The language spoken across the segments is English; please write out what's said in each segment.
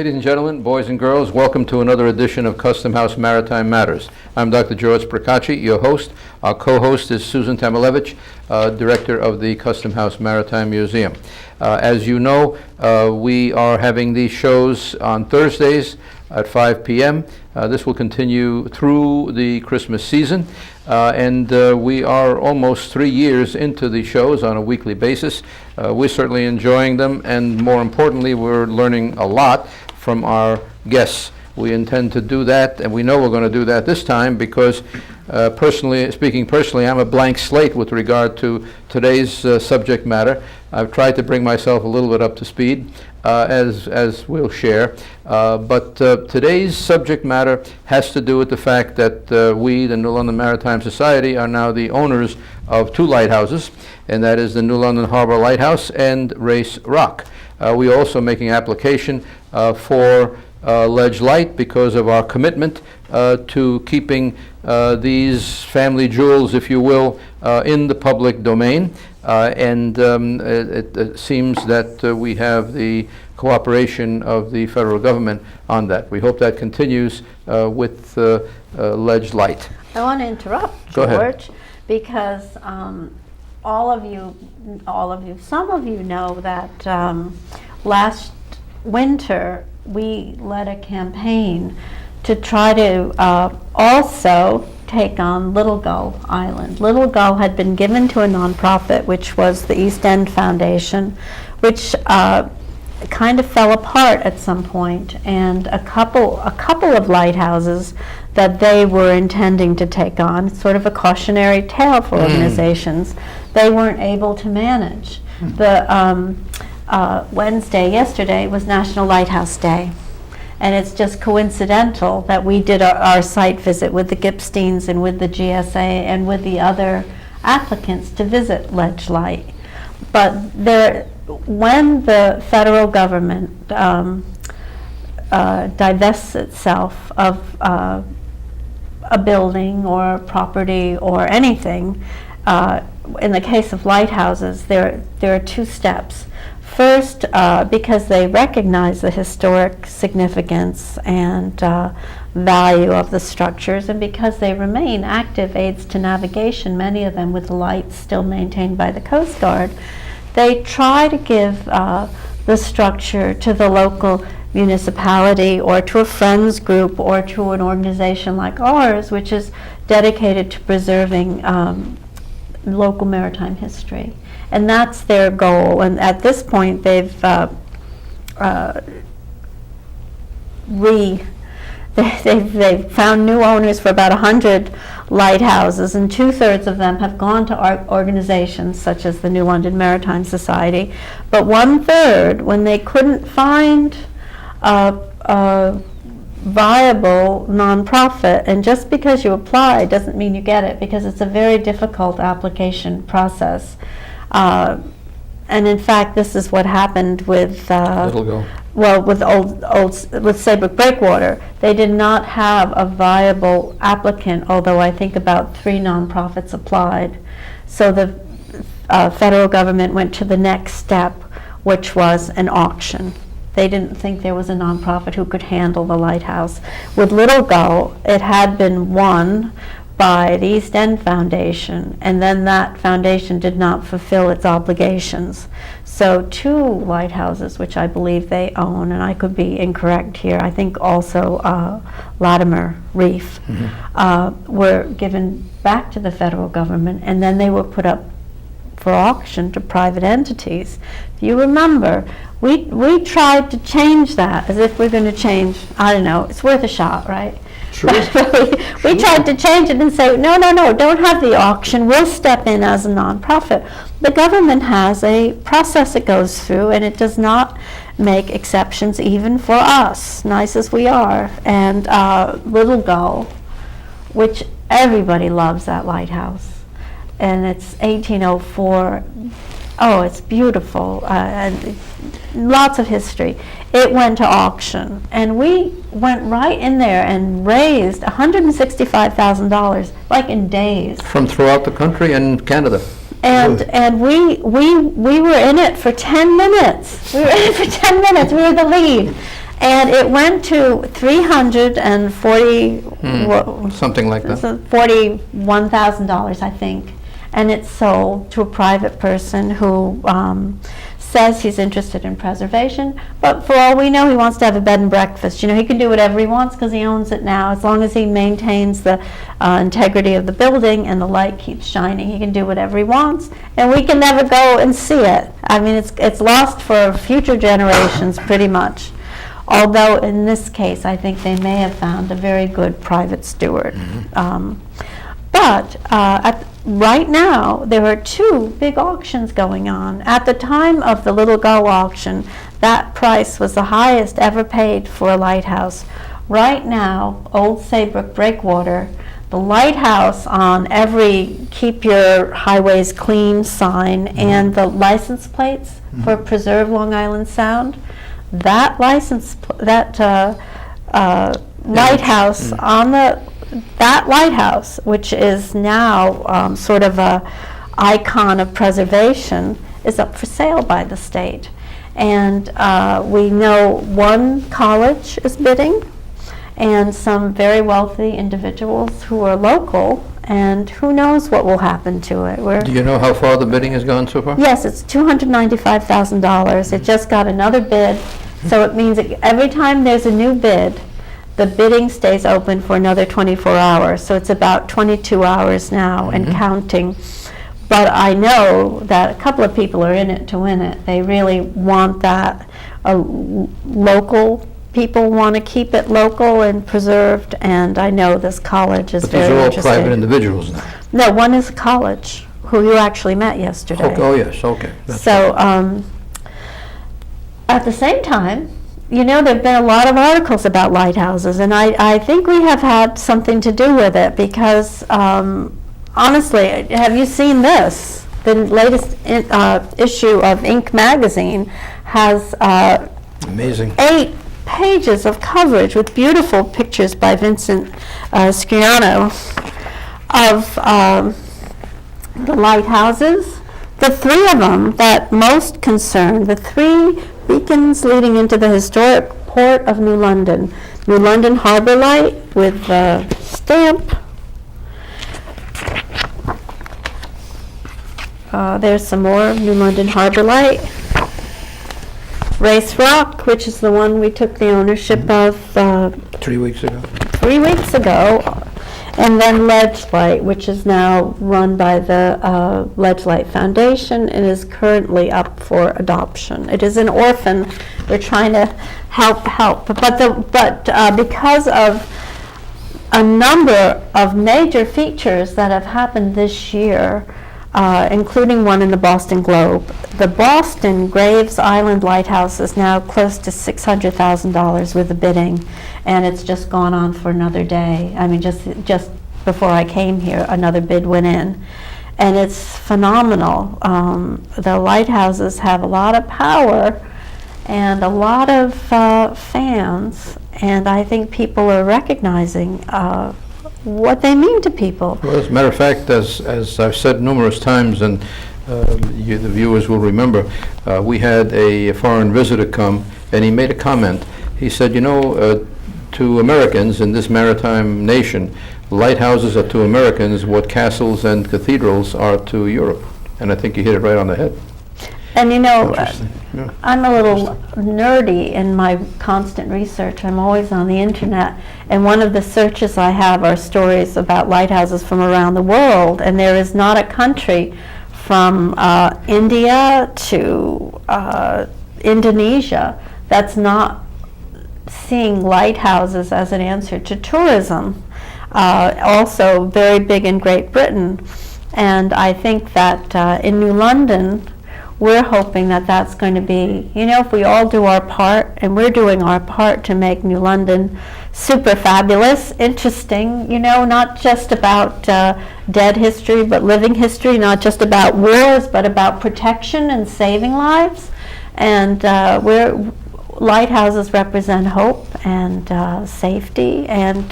Ladies and gentlemen, boys and girls, welcome to another edition of Custom House Maritime Matters. I'm Dr. George Bachant, your host. Our co-host is Susan Tamalevich, Director of the Custom House Maritime Museum. As you know, we are having these shows on Thursdays at 5 p.m. This will continue through the Christmas season, and we are almost 3 years into the shows on a weekly basis. We're certainly enjoying them, and more importantly, we're learning a lot from our guests. We intend to do that, and we know we're going to do that this time because personally, I'm a blank slate with regard to today's subject matter. I've tried to bring myself a little bit up to speed, as we'll share. But today's subject matter has to do with the fact that we, the New London Maritime Society, are now the owners of two lighthouses, and that is the New London Harbor Lighthouse and Race Rock. We're also making application for Ledge Light because of our commitment to keeping these family jewels, if you will, in the public domain. It seems that we have the cooperation of the federal government on that. We hope that continues with Ledge Light. I want to interrupt, Go ahead. George, because some of you know that last winter we led a campaign to try to also take on Little Gull Island. Little Gull had been given to a nonprofit, which was the East End Foundation, which kind of fell apart at some point, and a couple of lighthouses that they were intending to take on, sort of a cautionary tale for organizations, they weren't able to manage. The yesterday was National Lighthouse Day. And it's just coincidental that we did our site visit with the Gipsteins and with the GSA and with the other applicants to visit Ledge Light. But when the federal government divests itself of a building or property or anything, in the case of lighthouses, there are two steps. First, because they recognize the historic significance and value of the structures, and because they remain active aids to navigation, many of them with the lights still maintained by the Coast Guard, they try to give the structure to the local municipality or to a friends group or to an organization like ours, which is dedicated to preserving local maritime history. And that's their goal. And at this point, they've found new owners for about 100 lighthouses, and 2/3 of them have gone to organizations such as the New London Maritime Society. But 1/3, when they couldn't find a viable nonprofit, and just because you apply doesn't mean you get it, because it's a very difficult application process. And in fact, this is what happened with with Saybrook Breakwater. They did not have a viable applicant, although I think about 3 nonprofits applied. So the federal government went to the next step, which was an auction. They didn't think there was a nonprofit who could handle the lighthouse. With Little Gull, it had been won by the East End Foundation, and then that foundation did not fulfill its obligations. So 2 lighthouses, which I believe they own, and I could be incorrect here, I think also Latimer Reef, were given back to the federal government, and then they were put up for auction to private entities. If you remember, we tried to change that, as if we're going to change, I don't know, it's worth a shot, right? Sure. we tried to change it and say, no, don't have the auction, we'll step in as a nonprofit. The government has a process it goes through, and it does not make exceptions even for us, nice as we are. And Little Gull, which everybody loves that lighthouse, and it's 1804. Oh, it's beautiful, and lots of history. It went to auction, and we went right in there and raised $165,000, like in days. From throughout the country and Canada. And we were in it for 10 minutes. We were in it for 10 minutes. We were the lead. And it went to 340, Something like that. $41,000, I think. And it's sold to a private person who says he's interested in preservation, but for all we know, he wants to have a bed and breakfast. He can do whatever he wants because he owns it now. As long as he maintains the integrity of the building and the light keeps shining, he can do whatever he wants, and we can never go and see it. I mean, it's lost for future generations pretty much. Although in this case, I think they may have found a very good private steward. But right now, there are two big auctions going on. At the time of the Little Go auction, that price was the highest ever paid for a lighthouse. Right now, Old Saybrook Breakwater, the lighthouse on every Keep Your Highways Clean sign and the license plates for Preserve Long Island Sound, that lighthouse on that lighthouse, which is now sort of a icon of preservation, is up for sale by the state. And we know one college is bidding and some very wealthy individuals who are local, and who knows what will happen to it. Do you know how far the bidding has gone so far? Yes, it's $295,000. It just got another bid, so it means that every time there's a new bid, the bidding stays open for another 24 hours. So it's about 22 hours now and counting. But I know that a couple of people are in it to win it. They really want that. Local people want to keep it local and preserved, and I know this college is very interested. But these are all private individuals now? No, one is a college, who you actually met yesterday. Okay. Oh, yes, okay. So at the same time, there have been a lot of articles about lighthouses, and I think we have had something to do with it because, honestly, have you seen this? The latest issue of Inc. magazine has amazing 8 pages of coverage with beautiful pictures by Vincent Scriano of the lighthouses. The 3 of them that most concern, the 3 beacons leading into the historic port of New London. New London Harbor Light with the stamp. There's some more New London Harbor Light. Race Rock, which is the one we took the ownership of 3 weeks ago. 3 weeks ago. And then Ledge Light, which is now run by the Ledge Light Foundation and is currently up for adoption. It is an orphan. We're trying to help. But because of a number of major features that have happened this year, including one in the Boston Globe, the Boston Graves Island Lighthouse is now close to $600,000 with the bidding, and it's just gone on for another day. I mean, just before I came here, another bid went in, and it's phenomenal. The lighthouses have a lot of power and a lot of fans, and I think people are recognizing what they mean to people. Well, as a matter of fact, as I've said numerous times, and the viewers will remember, we had a foreign visitor come, and he made a comment. He said, to Americans in this maritime nation, lighthouses are to Americans what castles and cathedrals are to Europe. And I think you hit it right on the head. And Yeah. I'm a little nerdy in my constant research. I'm always on the internet, and one of the searches I have are stories about lighthouses from around the world, and there is not a country from India to Indonesia that's not seeing lighthouses as an answer to tourism. Also very big in Great Britain, and I think that in New London, we're hoping that that's going to be, if we all do our part, and we're doing our part to make New London super fabulous, interesting, not just about dead history, but living history, not just about wars, but about protection and saving lives. And lighthouses represent hope and safety and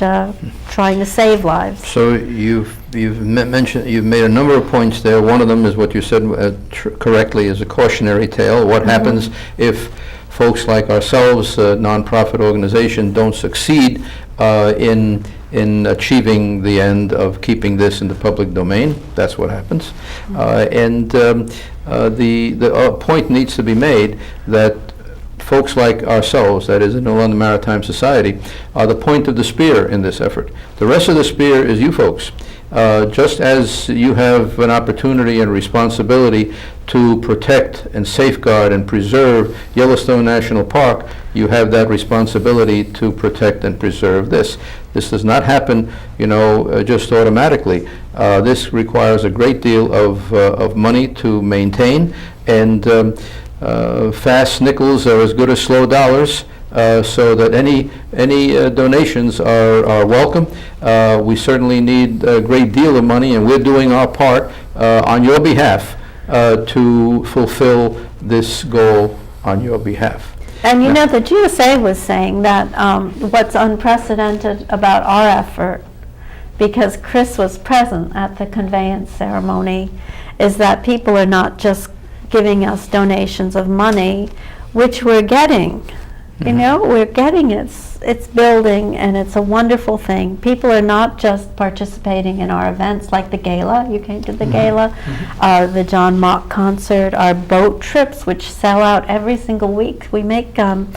trying to save lives. So you've made a number of points there. One of them is what you said correctly, is a cautionary tale. What happens if folks like ourselves, a nonprofit organization, don't succeed in achieving the end of keeping this in the public domain. That's what happens. The point needs to be made that folks like ourselves, that is the New London Maritime Society, are the point of the spear in this effort. The rest of the spear is you folks. Just as you have an opportunity and responsibility to protect and safeguard and preserve Yellowstone National Park, you have that responsibility to protect and preserve this. This does not happen, just automatically. This requires a great deal of money to maintain, and fast nickels are as good as slow dollars. So that any donations are welcome. We certainly need a great deal of money, and we're doing our part on your behalf to fulfill this goal on your behalf. And the GSA was saying that what's unprecedented about our effort, because Chris was present at the conveyance ceremony, is that people are not just giving us donations of money, which we're getting. We're getting it. It's building, and it's a wonderful thing. People are not just participating in our events like the gala. You came to the gala, the John Mock concert, our boat trips, which sell out every single week. We make $400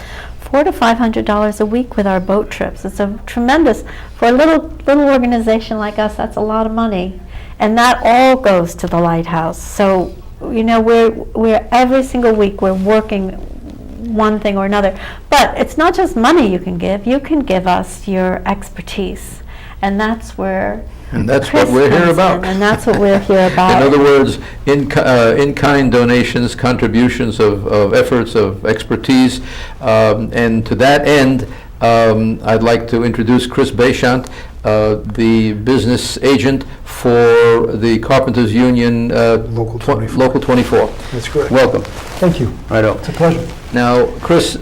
to $500 a week with our boat trips. It's a tremendous, for a little organization like us, that's a lot of money, and that all goes to the lighthouse. So we're every single week we're working one thing or another. But it's not just money you can give. You can give us your expertise. And that's where what we're here about. And that's what we're here about. In other words, in-kind donations, contributions of efforts, of expertise. And to that end, I'd like to introduce Chris Bachant, the business agent for the Carpenters Union Local 24. Local 24. That's correct. Welcome. Thank you. Righto. It's a pleasure. Now, Chris,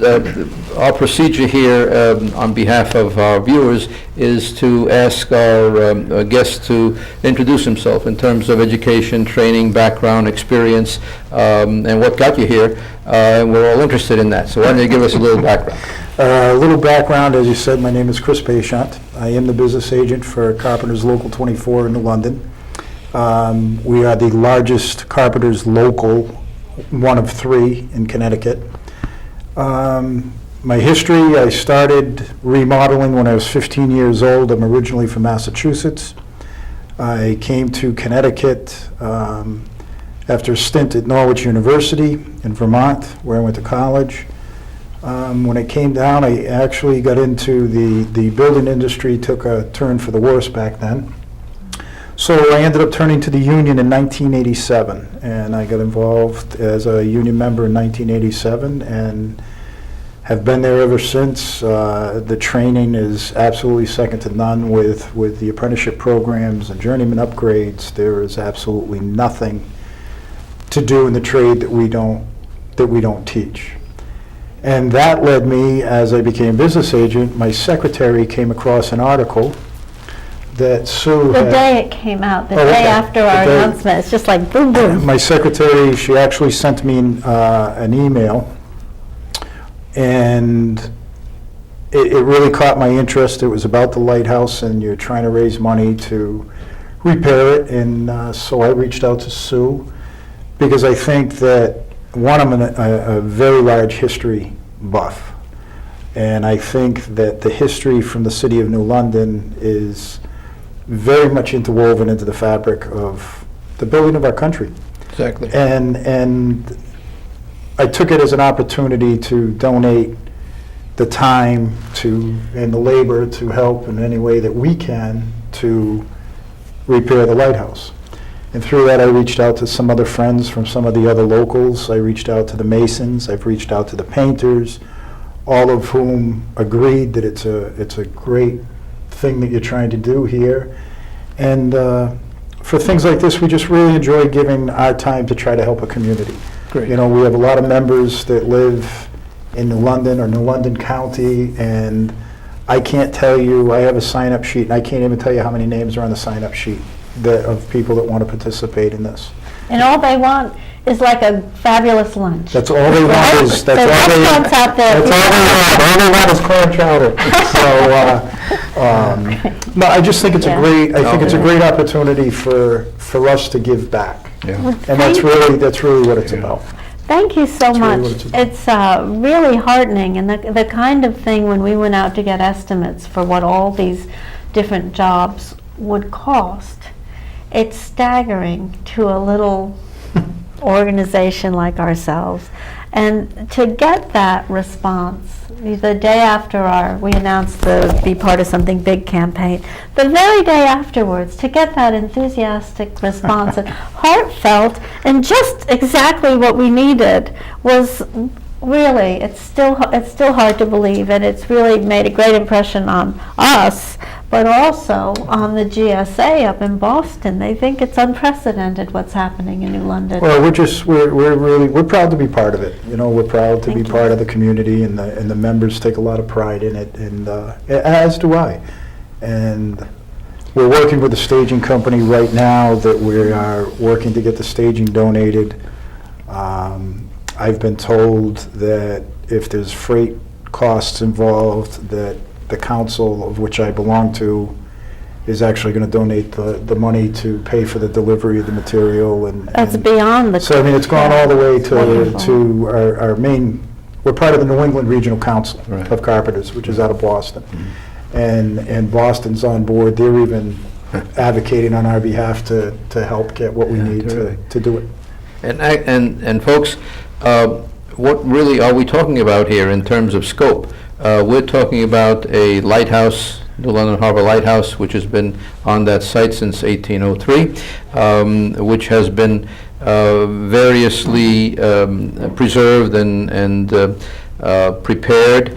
our procedure here on behalf of our viewers is to ask our guest to introduce himself in terms of education, training, background, experience, and what got you here. And we're all interested in that. So why don't you give us a little background? A little background, as you said, my name is Chris Bachant. I am the business agent for Carpenters Local 24 in New London. We are the largest Carpenters Local, one of three in Connecticut. My history, I started remodeling when I was 15 years old. I'm originally from Massachusetts. I came to Connecticut after a stint at Norwich University in Vermont, where I went to college. When I came down, I actually got into the building industry, took a turn for the worse back then. So I ended up turning to the union in 1987, and I got involved as a union member in 1987 and have been there ever since. The training is absolutely second to none with the apprenticeship programs and journeyman upgrades. There is absolutely nothing to do in the trade that we don't teach. And that led me, as I became business agent, my secretary came across an article that Sue The had. day it came out, the Oh, day okay. after our The day- announcement, it's just like boom, boom. My secretary, she actually sent me an email, and it really caught my interest. It was about the lighthouse, and you're trying to raise money to repair it, and so I reached out to Sue, because I think that, one, I'm a very large history buff, and I think that the history from the city of New London is very much interwoven into the fabric of the building of our country. Exactly. And I took it as an opportunity to donate the time and the labor to help in any way that we can to repair the lighthouse. And through that, I reached out to some other friends from some of the other locals. I reached out to the masons. I've reached out to the painters, all of whom agreed that it's a great thing that you're trying to do here. And for things like this, we just really enjoy giving our time to try to help a community. Great. We have a lot of members that live in New London or New London County, and I can't tell you, I have a sign-up sheet, and I can't even tell you how many names are on the sign-up sheet of people that want to participate in this. And all they want is like a fabulous lunch. That's all they want is, So restaurants out there. that's all they want is clam chowder. So, no, I just think it's Yeah. a great opportunity for us to give back. Yeah. And that's really what it's about. Thank you so That's really much. what it's about. It's really heartening, and the kind of thing when we went out to get estimates for what all these different jobs would cost, it's staggering to a little organization like ourselves. And to get that response, the day after we announced the Be Part of Something Big campaign, the very day afterwards, to get that enthusiastic response and heartfelt and just exactly what we needed was really, it's still hard to believe, and it's really made a great impression on us, but also on the GSA up in Boston. They think it's unprecedented what's happening in New London. Well, we're proud to be part of it. You know, we're proud to be Thank you. part of the community, and the members take a lot of pride in it, and as do I. And we're working with a staging company right now that we are working to get the staging donated. I've been told that if there's freight costs involved, that the council of which I belong to is actually going to donate the money to pay for the delivery of the material. That's and beyond the. so, I mean, it's gone all the way Wonderful. to our main, we're part of the New England Regional Council Right. of Carpenters, which is out of Boston. Mm-hmm. And Boston's on board. They're even advocating on our behalf to help get what we Yeah, need terrific. to do it. And folks, what really are we talking about here in terms of scope? We're talking about a lighthouse, the London Harbor Lighthouse, which has been on that site since 1803, which has been variously preserved and prepared,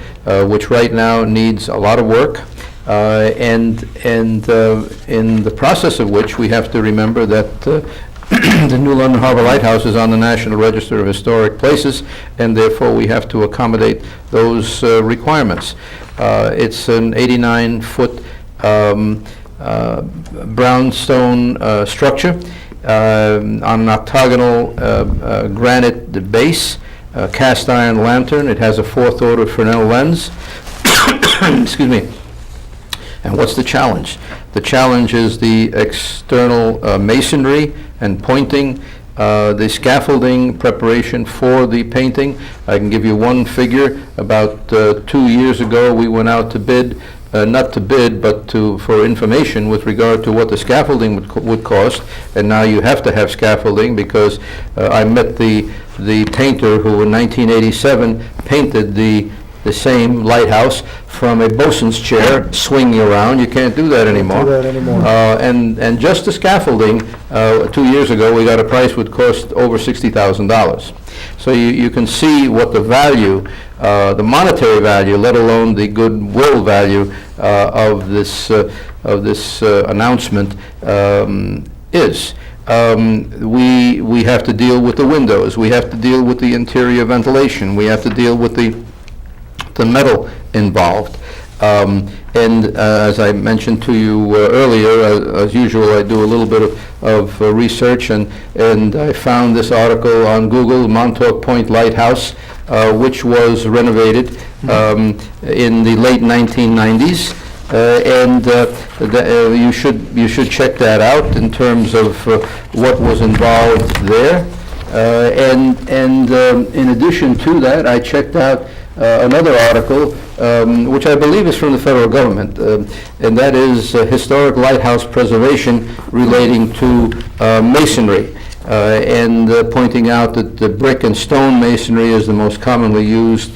which right now needs a lot of work. And in the process of which we have to remember that the New London Harbor Lighthouse is on the National Register of Historic Places, and therefore we have to accommodate those requirements. It's an 89-foot brownstone structure on an octagonal granite base, cast iron lantern. It has a 4th order Fresnel lens. Excuse me. And what's the challenge? The challenge is the external masonry and pointing, the scaffolding preparation for the painting. I can give you one figure. About 2 years ago, we went out to bid, not to bid, but for information with regard to what the scaffolding would cost. And now you have to have scaffolding because I met the painter who in 1987 painted the same lighthouse from a bosun's chair swinging around. You can't do that anymore. Do that anymore. And just the scaffolding, 2 years ago, we got a price would cost over $60,000. So you can see what the value, the monetary value, let alone the goodwill value of this announcement is. We have to deal with the windows. We have to deal with the interior ventilation. We have to deal with the metal involved. And as I mentioned to you earlier, as usual, I do a little bit of research, and I found this article on Google, Montauk Point Lighthouse, which was renovated in the late 1990s. And you should check that out in terms of what was involved there. And in addition to that, I checked out another article, which I believe is from the federal government, and that is historic lighthouse preservation relating to masonry, and pointing out that the brick and stone masonry is the most commonly used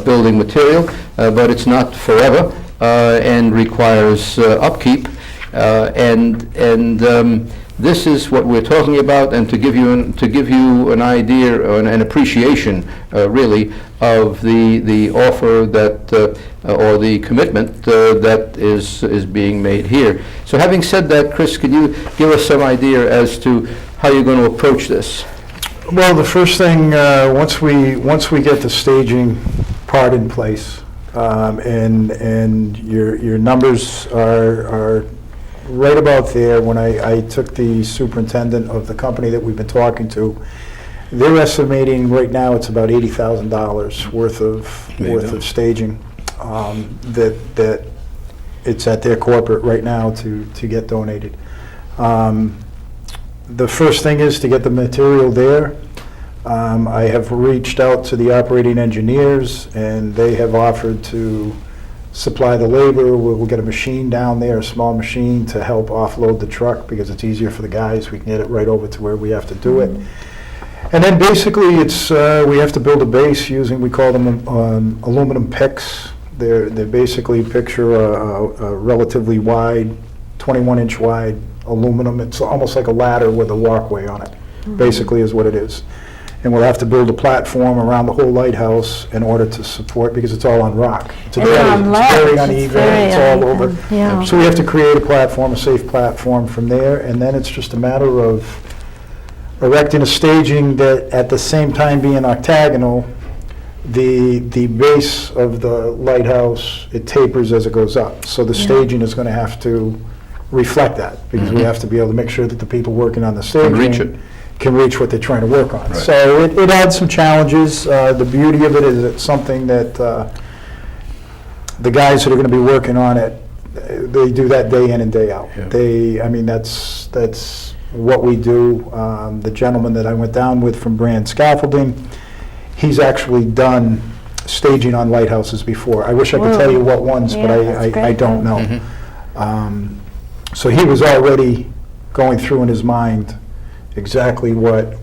building material, but it's not forever and requires upkeep. This is what we're talking about, and to give you an idea or an appreciation, really, of the offer that or the commitment that is being made here. So, having said that, Chris, could you give us some idea as to how you're going to approach this? Well, the first thing, once we get the staging part in place, and your numbers are right about there. When I took the superintendent of the company that we've been talking to, They're estimating right now it's about $80,000 worth of staging that it's at their corporate right now to get donated. The first thing is to get the material there. I have reached out to the operating engineers, and they have offered to supply the labor. We'll get a machine down there, a small machine, to help offload the truck because it's easier for the guys. We can get it right over to where we have to do it. And then basically it's we have to build a base using, we call them aluminum picks. They basically picture a relatively wide, 21-inch wide aluminum. It's almost like a ladder with a walkway on it, basically is what it is. And we'll have to build a platform around the whole lighthouse in order to support, because it's all on rock. It's very uneven, it's all over. Yeah. So we have to create a platform, a safe platform from there, and then it's just a matter of erecting a staging that at the same time being octagonal. The base of the lighthouse, it tapers as it goes up. So the staging is going to have to reflect that, because we have to be able to make sure that the people working on the staging can reach what they're trying to work on. Right. So it adds some challenges. The beauty of it is it's something that the guys that are going to be working on it, they do that day in and day out. Yeah. I mean, that's what we do. The gentleman that I went down with from Brand Scaffolding, he's actually done staging on lighthouses before. I wish I could tell you what ones, but I don't know. So he was already going through in his mind exactly what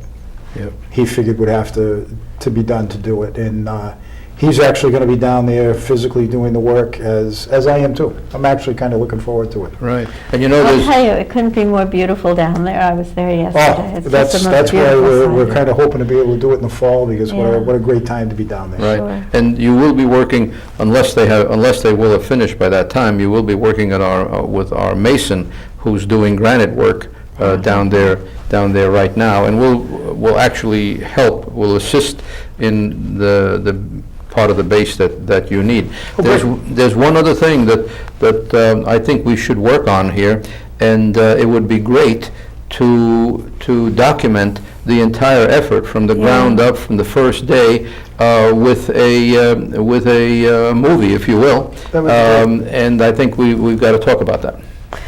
he figured would have to be done to do it. And he's actually going to be down there physically doing the work, as I am too. I'm actually kind of looking forward to it. Right. And you know, I'll tell you, it couldn't be more beautiful down there. I was there yesterday. It's just the most that's why beautiful we're site. kind of hoping to be able to do it in the fall, because Yeah. what a great time to be down there. right. Sure. And you will be working, unless they will have finished by that time, you will be working at with our mason, who's doing granite work down there right now, and we'll actually help, we'll assist in the part of the base that you need. There's one other thing that I think we should work on here, and it would be great to document the entire effort from the ground up, from the first day, with a movie, if you will. That would be great. And I think we've got to talk about that.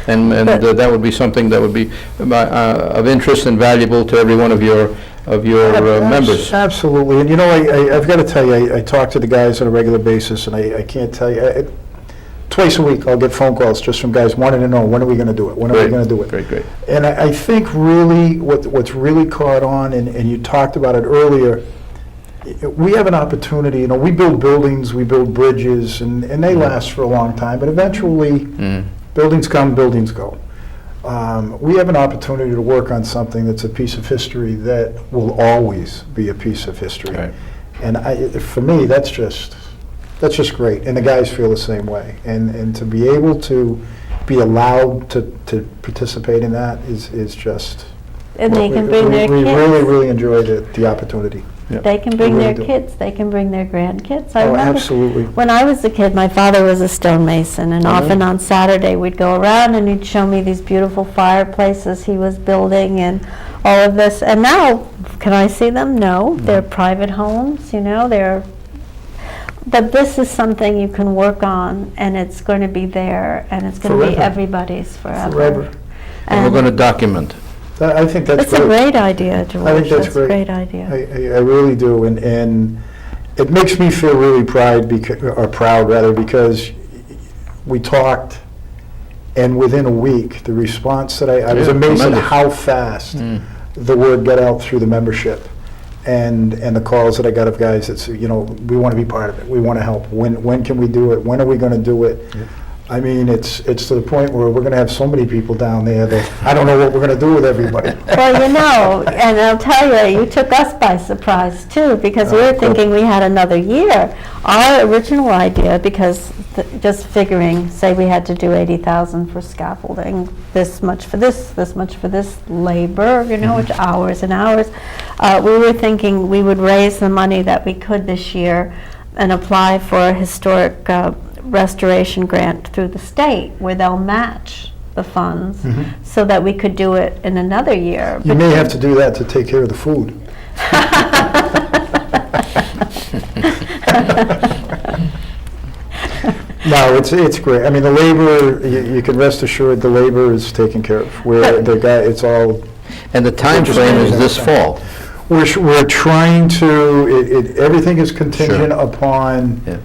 And that would be something that would be of interest and valuable to every one of your members. Absolutely. And you know, I've got to tell you, I talk to the guys on a regular basis, and I can't tell you, twice a week I'll get phone calls just from guys wanting to know, when are we going to do it? When are we going to do it? Great. And I think really what's really caught on, and you talked about it earlier, we have an opportunity. You know, we build buildings, we build bridges, and they last for a long time, but eventually buildings come, buildings go. We have an opportunity to work on something that's a piece of history that will always be a piece of history. Right. And for me, that's just great. And the guys feel the same way. And to be able to be allowed to participate in that is just... And they can bring their We kids. really, really enjoy the opportunity. They can bring We their really do. kids, they can bring their grandkids. I Oh, remember absolutely. when I was a kid, my father was a stonemason, and often on Saturday we'd go around and he'd show me these beautiful fireplaces he was building and all of this. And now, can I see them? No, they're private homes, you know, but this is something you can work on, and it's going to be there, and it's going to be Forever. everybody's forever. Forever. And we're going to document. I think that's It's a great idea, George. I think that's a great. great idea. I really do, and it makes me feel really proud, because we talked, and within a week, the response that I was Yeah, amazed at tremendous. how fast the word got out through the membership, and the calls that I got of guys that said, you know, we want to be part of it, we want to help. When can we do it? When are we going to do it? I mean, it's to the point where we're going to have so many people down there that I don't know what we're going to do with everybody. Well, you know, and I'll tell you, you took us by surprise too, because we were thinking we had another year. Our original idea, because just figuring, say we had to do 80,000 for scaffolding, this much for this much for this labor, you know, which hours and hours. We were thinking we would raise the money that we could this year and apply for a historic restoration grant through the state, where they'll match the funds, so that we could do it in another year. You may have to do that to take care of the food. No, it's great. I mean, the labor, you can rest assured, the labor is taken care of. It's all, And the time Just frame maybe is this that's fall. we're trying to, everything is contingent upon Yeah.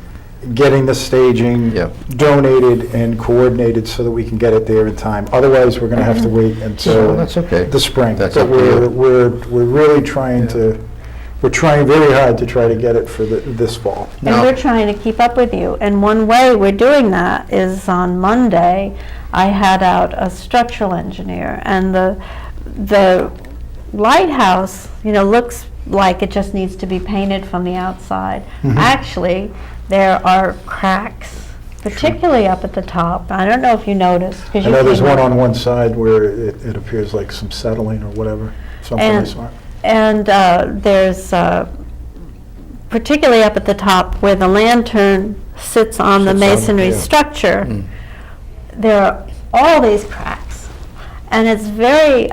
getting the staging Yeah. donated and coordinated so that we can get it there in time. Otherwise, we're gonna have to wait So until that's okay. the spring. That's But up to you. we're really trying we're trying very hard to try to get it for this fall. And No. we're trying to keep up with you. And one way we're doing that is on Monday, I had out a structural engineer, and the lighthouse, looks like it just needs to be painted from the outside. Actually, there are cracks, particularly up at the top. I don't know if you noticed. 'Cause I you know there's came one up. on one side where it appears like some settling or whatever, something I And- saw. And there's, particularly up at the top where the lantern sits on the Sits on, masonry yeah. structure, there are all these cracks. And it's very,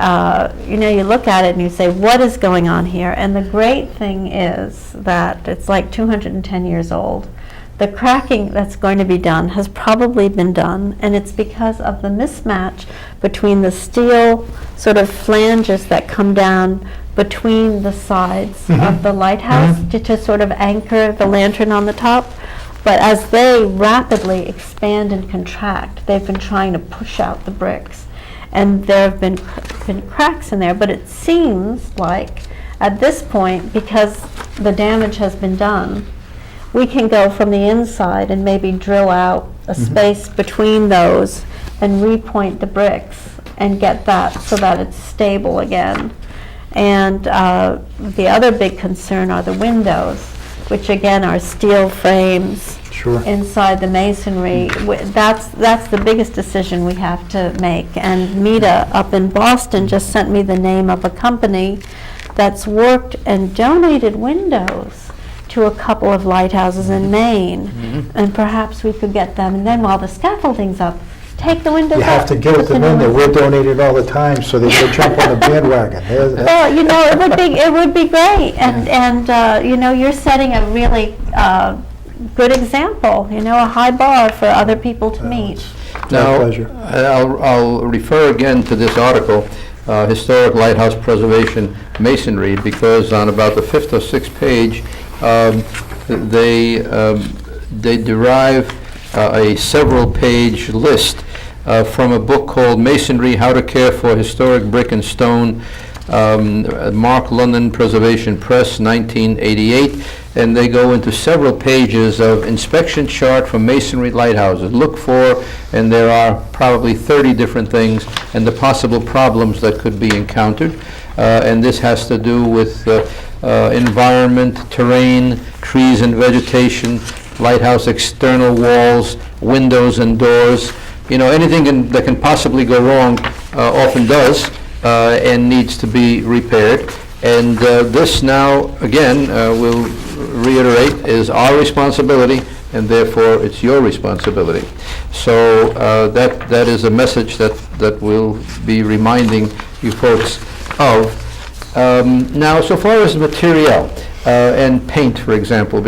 you look at it and you say, what is going on here? And the great thing is that it's like 210 years old. The cracking that's going to be done has probably been done, and it's because of the mismatch between the steel sort of flanges that come down between the sides of the lighthouse to sort of anchor the lantern on the top. But as they rapidly expand and contract, they've been trying to push out the bricks. And there have been cracks in there, but it seems like at this point, because the damage has been done, we can go from the inside and maybe drill out a space between those and repoint the bricks and get that so that it's stable again. And the other big concern are the windows, which again are steel frames Sure. inside the masonry. That's the biggest decision we have to make. And Mita up in Boston just sent me the name of a company that's worked and donated windows to a couple of lighthouses in Maine. And perhaps we could get them, and then while the scaffolding's up, take the windows You up. have to get put the them new in there. ones We're donated all the time, so they jump on the bandwagon. Well, it would be great, and you're setting a really good example, a high bar for other people to meet. It's our pleasure. I'll refer again to this article, Historic Lighthouse Preservation Masonry, because on about the 5th or 6th page, they derive a several-page list from a book called Masonry, How to Care for Historic Brick and Stone, Mark London Preservation Press, 1988, and they go into several pages of inspection chart for masonry lighthouses. Look for, and there are probably 30 different things, and the possible problems that could be encountered. And this has to do with environment, terrain, trees and vegetation, lighthouse external walls, windows and doors. Anything that can possibly go wrong often does and needs to be repaired. And this now, again, we'll reiterate, is our responsibility, and therefore it's your responsibility. So that is a message that we'll be reminding you folks of. Now, so far as material and paint, for example,